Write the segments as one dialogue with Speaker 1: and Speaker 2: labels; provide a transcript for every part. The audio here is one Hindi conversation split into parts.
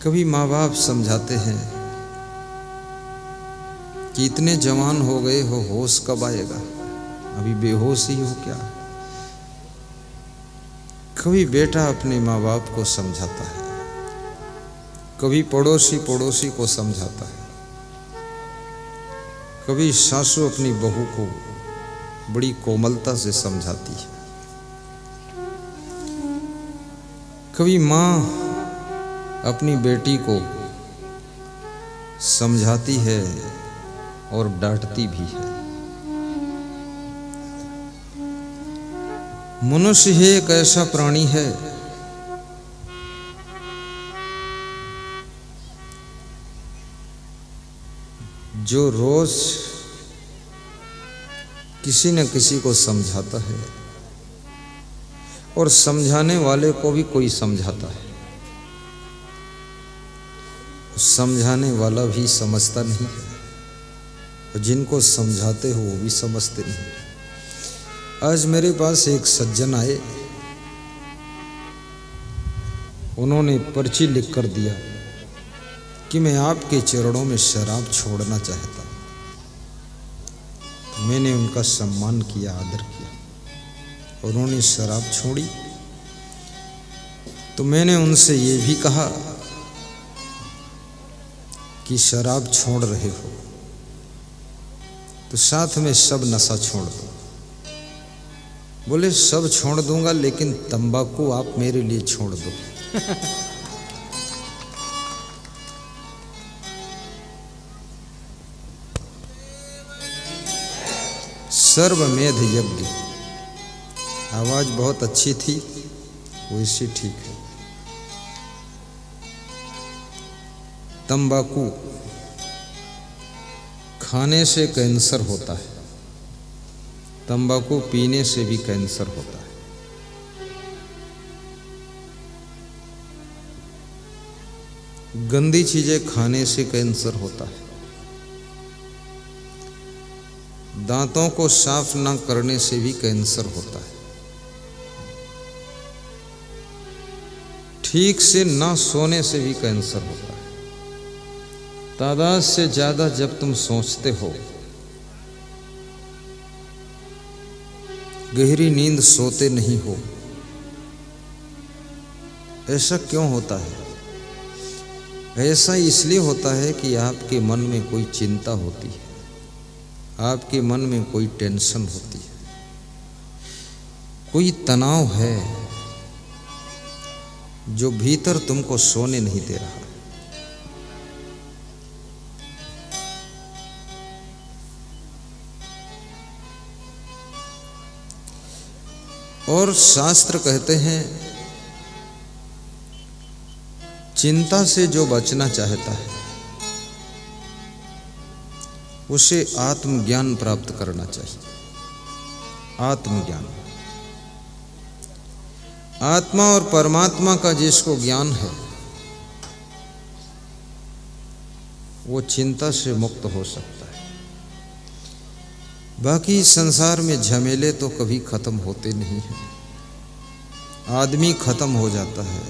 Speaker 1: कभी माँ बाप समझाते हैं कि इतने जवान हो गए हो, होश कब आएगा, अभी बेहोश ही हो क्या। कभी बेटा अपने माँ बाप को समझाता है, कभी पड़ोसी पड़ोसी को समझाता है, कभी सासू अपनी बहू को बड़ी कोमलता से समझाती है, कभी माँ अपनी बेटी को समझाती है और डांटती भी है। मनुष्य ही एक ऐसा प्राणी है जो रोज किसी न किसी को समझाता है और समझाने वाले को भी कोई समझाता है। समझाने वाला भी समझता नहीं है और जिनको समझाते हो वो भी समझते नहीं। आज मेरे पास एक सज्जन आए, उन्होंने पर्ची लिख कर दिया कि मैं आपके चरणों में शराब छोड़ना चाहता। तो मैंने उनका सम्मान किया, आदर किया, उन्होंने शराब छोड़ी। तो मैंने उनसे ये भी कहा कि शराब छोड़ रहे हो तो साथ में सब नशा छोड़ दो। बोले सब छोड़ दूंगा लेकिन तंबाकू आप मेरे लिए छोड़ दो। सर्वमेध यज्ञ, आवाज बहुत अच्छी थी, वैसे ठीक है। तंबाकू खाने से कैंसर होता है, तंबाकू पीने से भी कैंसर होता है। गंदी चीजें खाने से कैंसर होता है। दांतों को साफ ना करने से भी कैंसर होता है। ठीक से ना सोने से भी कैंसर होता है। तादाद से ज्यादा जब तुम सोचते हो, गहरी नींद सोते नहीं हो, ऐसा क्यों होता है? ऐसा इसलिए होता है कि आपके मन में कोई चिंता होती है, आपके मन में कोई टेंशन होती है, कोई तनाव है जो भीतर तुमको सोने नहीं दे रहा। और शास्त्र कहते हैं चिंता से जो बचना चाहता है उसे आत्मज्ञान प्राप्त करना चाहिए। आत्मज्ञान, आत्मा और परमात्मा का जिसको ज्ञान है वो चिंता से मुक्त हो सकता है। बाकी संसार में झमेले तो कभी खत्म होते नहीं हैं। आदमी खत्म हो जाता है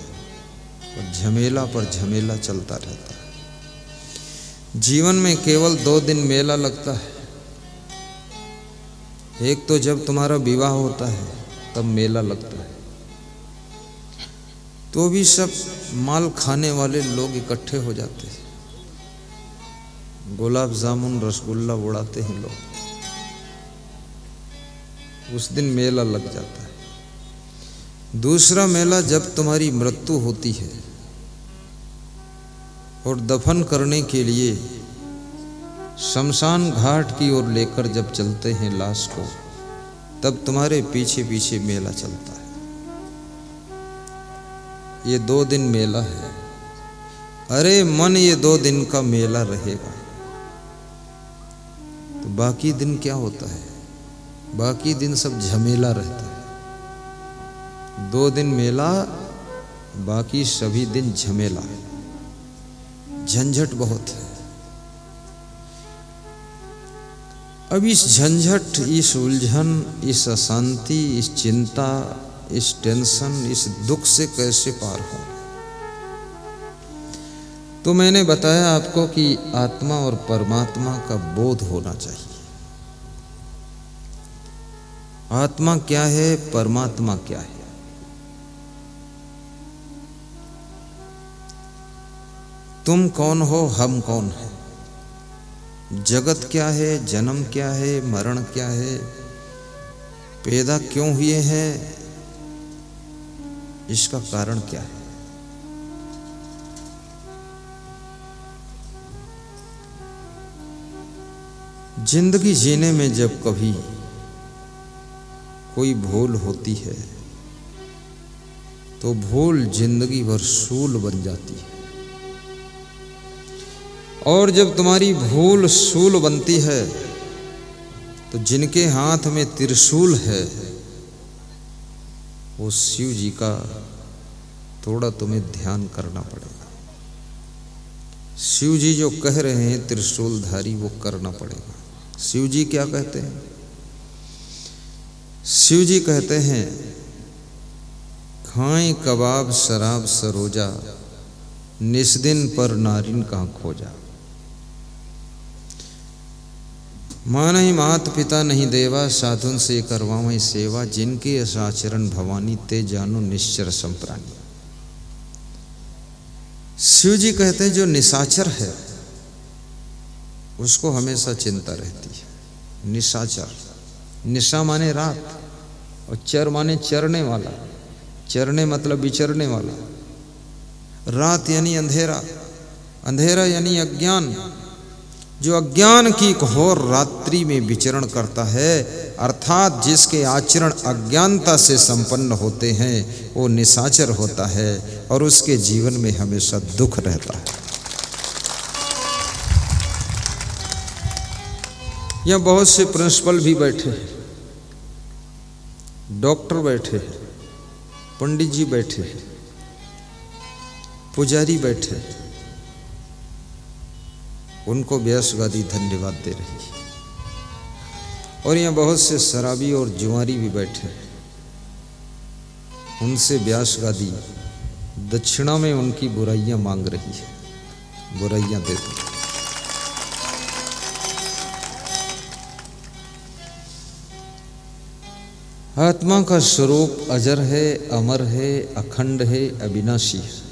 Speaker 1: और झमेला पर झमेला चलता रहता है। जीवन में केवल 2 दिन मेला लगता है। एक तो जब तुम्हारा विवाह होता है तब मेला लगता है, तो भी सब माल खाने वाले लोग इकट्ठे हो जाते हैं, गुलाब जामुन रसगुल्ला उड़ाते हैं लोग, उस दिन मेला लग जाता है। दूसरा मेला जब तुम्हारी मृत्यु होती है और दफन करने के लिए शमशान घाट की ओर लेकर जब चलते हैं लाश को, तब तुम्हारे पीछे पीछे मेला चलता है। ये 2 दिन मेला है। अरे मन, ये 2 दिन का मेला रहेगा तो बाकी दिन क्या होता है? बाकी दिन सब झमेला रहता है। 2 दिन मेला, बाकी सभी दिन झमेला, झंझट बहुत है। अब इस झंझट, इस उलझन, इस अशांति, इस चिंता, इस टेंशन, इस दुख से कैसे पार हो? तो मैंने बताया आपको कि आत्मा और परमात्मा का बोध होना चाहिए। आत्मा क्या है, परमात्मा क्या है। तुम कौन हो, हम कौन है, जगत क्या है, जन्म क्या है, मरण क्या है, पैदा क्यों हुए हैं, इसका कारण क्या है। जिंदगी जीने में जब कभी कोई भूल होती है तो भूल जिंदगी भर सूल बन जाती है, और जब तुम्हारी भूल सूल बनती है तो जिनके हाथ में त्रिशूल है वो शिव जी का थोड़ा तुम्हें ध्यान करना पड़ेगा। शिव जी जो कह रहे हैं त्रिशूलधारी, वो करना पड़ेगा। शिव जी क्या कहते हैं? शिव जी कहते हैं, खाएं कबाब शराब सरोजा, निस्दिन पर नारिन कहाँ खोजा। मानहि मात पिता नहीं देवा, साधुन से करवावै सेवा, जिनके आचरण भवानी ते जानो निश्चर संप्राणी। शिव जी कहते हैं जो निशाचर है उसको हमेशा चिंता रहती है। निशाचर, निशा माने रात और चर माने चरने वाला। चरने मतलब विचरने वाला। रात यानी अंधेरा, अंधेरा यानी अज्ञान। जो अज्ञान की घोर रात्रि में विचरण करता है, अर्थात जिसके आचरण अज्ञानता से संपन्न होते हैं, वो निशाचर होता है और उसके जीवन में हमेशा दुख रहता है। यहाँ बहुत से प्रिंसिपल भी बैठे हैं, डॉक्टर बैठे हैं, पंडित जी बैठे हैं, पुजारी बैठे हैं, उनको व्यास गादी धन्यवाद दे रही है। और यहाँ बहुत से शराबी और जुआरी भी बैठे हैं, उनसे व्यास गादी दक्षिणा में उनकी बुराइयां मांग रही है, बुराइयां दे दो। आत्मा का स्वरूप अजर है, अमर है, अखंड है, अविनाशी है।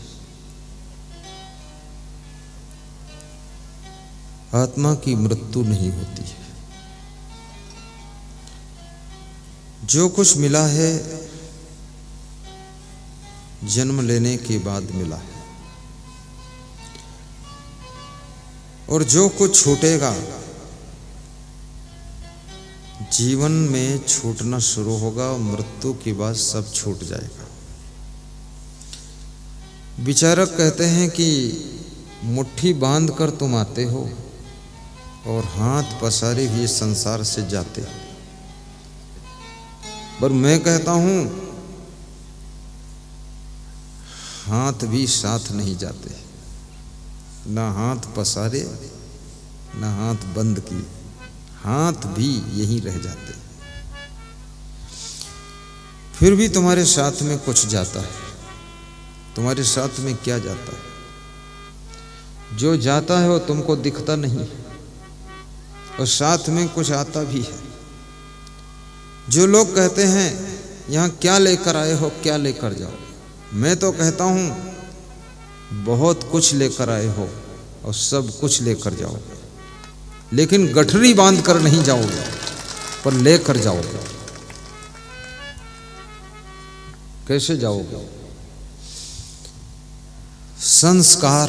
Speaker 1: आत्मा की मृत्यु नहीं होती है। जो कुछ मिला है जन्म लेने के बाद मिला है, और जो कुछ छूटेगा जीवन में छूटना शुरू होगा, मृत्यु के बाद सब छूट जाएगा। विचारक कहते हैं कि मुट्ठी बांध कर तुम आते हो और हाथ पसारे हुए संसार से जाते हो, पर मैं कहता हूं हाथ भी साथ नहीं जाते, ना हाथ पसारे ना हाथ बंद किए, हाथ भी यहीं रह जाते। फिर भी तुम्हारे साथ में कुछ जाता है। तुम्हारे साथ में क्या जाता है? जो जाता है वो तुमको दिखता नहीं है, और साथ में कुछ आता भी है। जो लोग कहते हैं यहाँ क्या लेकर आए हो, क्या लेकर जाओ, मैं तो कहता हूँ बहुत कुछ लेकर आए हो और सब कुछ लेकर जाओ, लेकिन गठरी बांध कर नहीं जाओगे, पर लेकर जाओगे। कैसे जाओगे? संस्कार,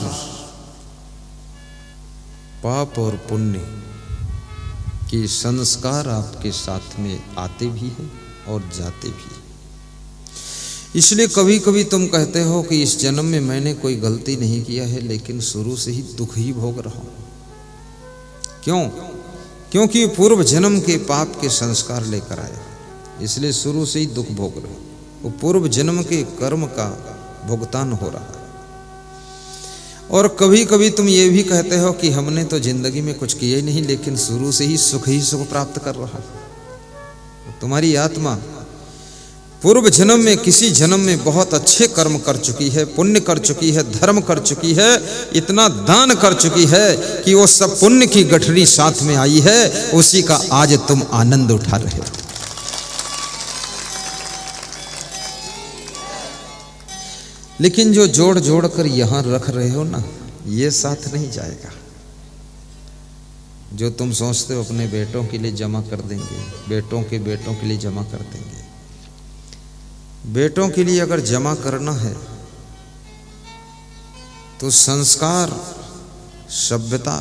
Speaker 1: पाप और पुण्य के संस्कार आपके साथ में आते भी हैं और जाते भी हैं। इसलिए कभी कभी तुम कहते हो कि इस जन्म में मैंने कोई गलती नहीं किया है, लेकिन शुरू से ही दुख ही भोग रहा हूं। क्यों? क्योंकि पूर्व जन्म के पाप के संस्कार लेकर आए, इसलिए शुरू से ही दुख भोग रहे। वो पूर्व जन्म के कर्म का भुगतान हो रहा है। और कभी कभी तुम ये भी कहते हो कि हमने तो जिंदगी में कुछ किया ही नहीं, लेकिन शुरू से ही सुख प्राप्त कर रहा है। तुम्हारी आत्मा पूर्व जन्म में, किसी जन्म में बहुत अच्छे कर्म कर चुकी है, पुण्य कर चुकी है, धर्म कर चुकी है, इतना दान कर चुकी है कि वो सब पुण्य की गठरी साथ में आई है, उसी का आज तुम आनंद उठा रहे हो। लेकिन जो जोड़ जोड़ कर यहां रख रहे हो ना, ये साथ नहीं जाएगा। जो तुम सोचते हो अपने बेटों के लिए जमा कर देंगे, बेटों के बेटों के लिए जमा कर देंगे, बेटों के लिए अगर जमा करना है तो संस्कार, सभ्यता,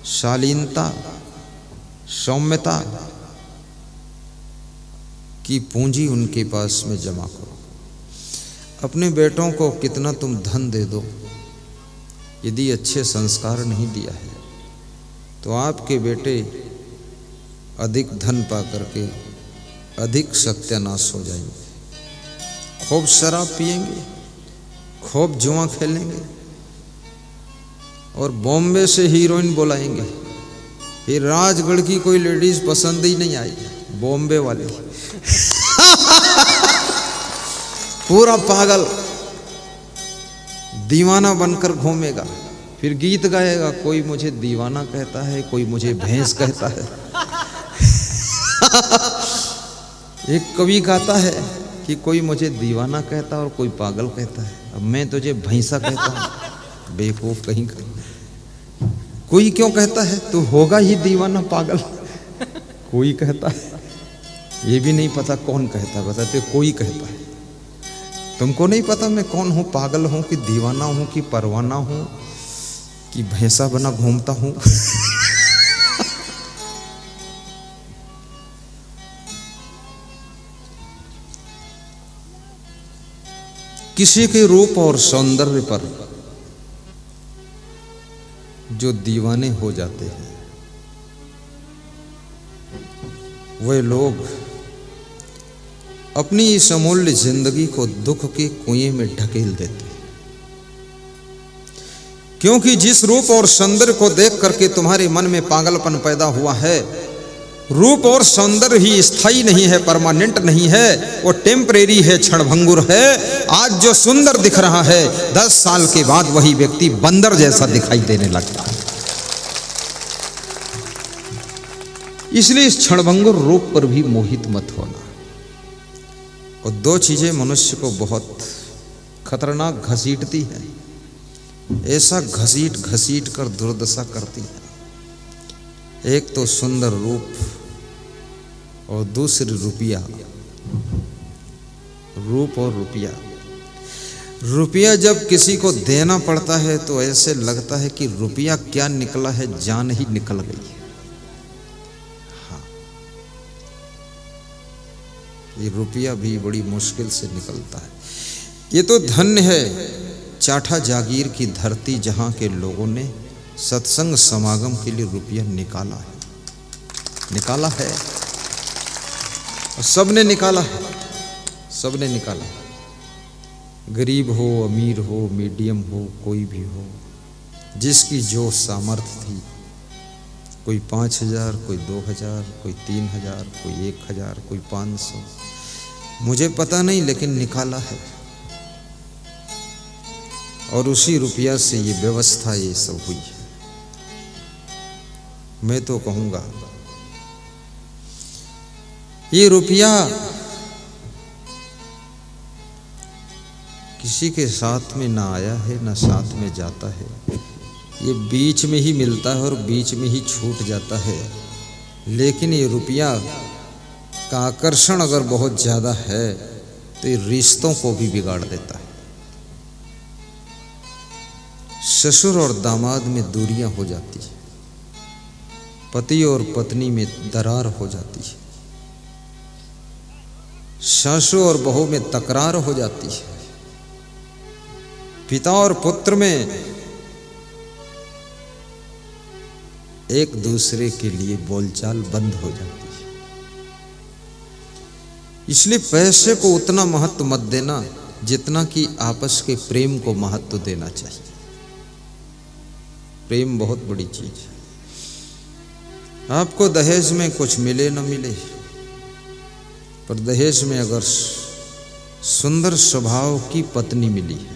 Speaker 1: शालीनता, सौम्यता की पूंजी उनके पास में जमा करो। अपने बेटों को कितना तुम धन दे दो, यदि अच्छे संस्कार नहीं दिया है तो आपके बेटे अधिक धन पा करके अधिक सत्यानाश हो जाएंगे। खूब शराब पिएंगे, खूब जुआ खेलेंगे और बॉम्बे से हीरोइन बुलाएंगे। फिर राजगढ़ की कोई लेडीज पसंद ही नहीं आई, बॉम्बे वाली पूरा पागल दीवाना बनकर घूमेगा, फिर गीत गाएगा, कोई मुझे दीवाना कहता है, कोई मुझे भैंस कहता है। एक कवि गाता है कि कोई मुझे दीवाना कहता है और कोई पागल कहता है, अब मैं तुझे भैंसा कहता हूँ, बेवकूफ कहीं का। कोई क्यों कहता है, तू होगा ही दीवाना पागल। कोई कहता है, ये भी नहीं पता कौन कहता है, बताते कोई कहता है। तुमको नहीं पता मैं कौन हूं, पागल हूं कि दीवाना हूं कि परवाना हूं कि भैंसा बना घूमता हूं। किसी के रूप और सौंदर्य पर जो दीवाने हो जाते हैं वे लोग अपनी इस अमूल्य जिंदगी को दुख के कुएं में ढकेल देते हैं। क्योंकि जिस रूप और सौंदर्य को देख करके तुम्हारे मन में पागलपन पैदा हुआ है, रूप और सौंदर्य ही स्थायी नहीं है, परमानेंट नहीं है, वो टेम्परेरी है, क्षणभंगुर है। आज जो सुंदर दिख रहा है 10 साल के बाद वही व्यक्ति बंदर जैसा दिखाई देने लगता है। इसलिए इस क्षणभंगुर रूप पर भी मोहित मत होना। और 2 चीजें मनुष्य को बहुत खतरनाक घसीटती हैं, ऐसा घसीट घसीट कर दुर्दशा करती है। एक तो सुंदर रूप और दूसरी रुपया। रूप और रुपया। रुपया जब किसी को देना पड़ता है तो ऐसे लगता है कि रुपया क्या निकला है, जान ही निकल गई है। हाँ, ये रुपया भी बड़ी मुश्किल से निकलता है। ये तो धन्य है चाठा जागीर की धरती, जहां के लोगों ने सत्संग समागम के लिए रुपया निकाला है, निकाला है, और सबने निकाला है, सबने निकाला है। गरीब हो, अमीर हो, मीडियम हो, कोई भी हो, जिसकी जो सामर्थ्य थी, कोई 5,000, कोई 2,000, कोई 3,000, कोई 1,000, कोई 500, मुझे पता नहीं, लेकिन निकाला है। और उसी रुपया से ये व्यवस्था, ये सब हुई है। मैं तो कहूँगा ये रुपया किसी के साथ में ना आया है ना साथ में जाता है, ये बीच में ही मिलता है और बीच में ही छूट जाता है। लेकिन ये रुपया का आकर्षण अगर बहुत ज़्यादा है तो ये रिश्तों को भी बिगाड़ देता है। ससुर और दामाद में दूरियां हो जाती है, पति और पत्नी में दरार हो जाती है, सासू और बहू में तकरार हो जाती है, पिता और पुत्र में एक दूसरे के लिए बोलचाल बंद हो जाती है। इसलिए पैसे को उतना महत्व मत देना जितना कि आपस के प्रेम को महत्व देना चाहिए। प्रेम बहुत बड़ी चीज है। आपको दहेज में कुछ मिले न मिले, पर दहेज में अगर सुंदर स्वभाव की पत्नी मिली है।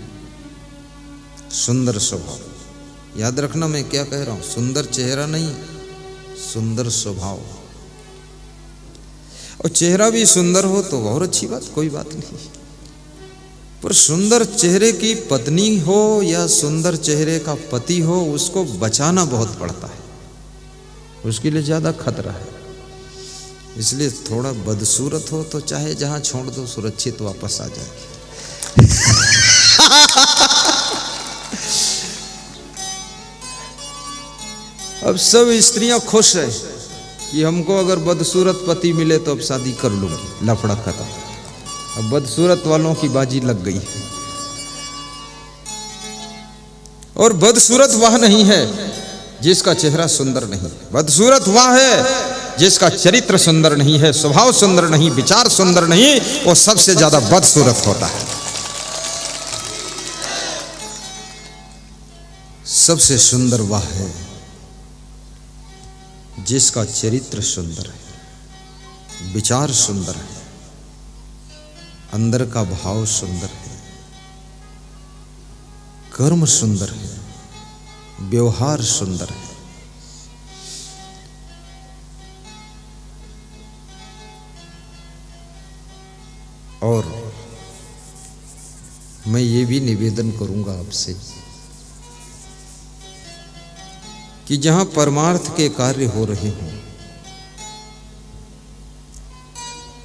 Speaker 1: सुंदर स्वभाव, याद रखना मैं क्या कह रहा हूं, सुंदर चेहरा नहीं, सुंदर स्वभाव। और चेहरा भी सुंदर हो तो और अच्छी बात, कोई बात नहीं, पर सुंदर चेहरे की पत्नी हो या सुंदर चेहरे का पति हो, उसको बचाना बहुत पड़ता है, उसके लिए ज्यादा खतरा है। इसलिए थोड़ा बदसूरत हो तो चाहे जहां छोड़ दो, सुरक्षित वापस आ जाएगी। अब सब स्त्रियां खुश है कि हमको अगर बदसूरत पति मिले तो अब शादी कर लूंगी, लफड़ा खत्म। अब बदसूरत वालों की बाजी लग गई। और बदसूरत वह नहीं है जिसका चेहरा सुंदर नहीं, बदसूरत वह है जिसका चरित्र सुंदर नहीं है, स्वभाव सुंदर नहीं, विचार सुंदर नहीं, वो सबसे ज्यादा बदसूरत होता है। सबसे सुंदर वह है जिसका चरित्र सुंदर है, विचार सुंदर है, अंदर का भाव सुंदर है, कर्म सुंदर है, व्यवहार सुंदर है। और मैं ये भी निवेदन करूंगा आपसे कि जहां परमार्थ के कार्य हो रहे हों,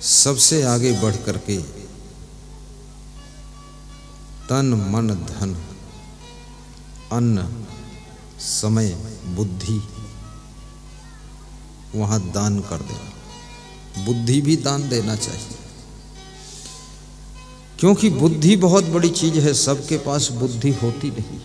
Speaker 1: सबसे आगे बढ़ करके तन मन धन अन्न समय बुद्धि वहां दान कर देना। बुद्धि भी दान देना चाहिए, क्योंकि बुद्धि बहुत बड़ी चीज है, सबके पास बुद्धि होती नहीं।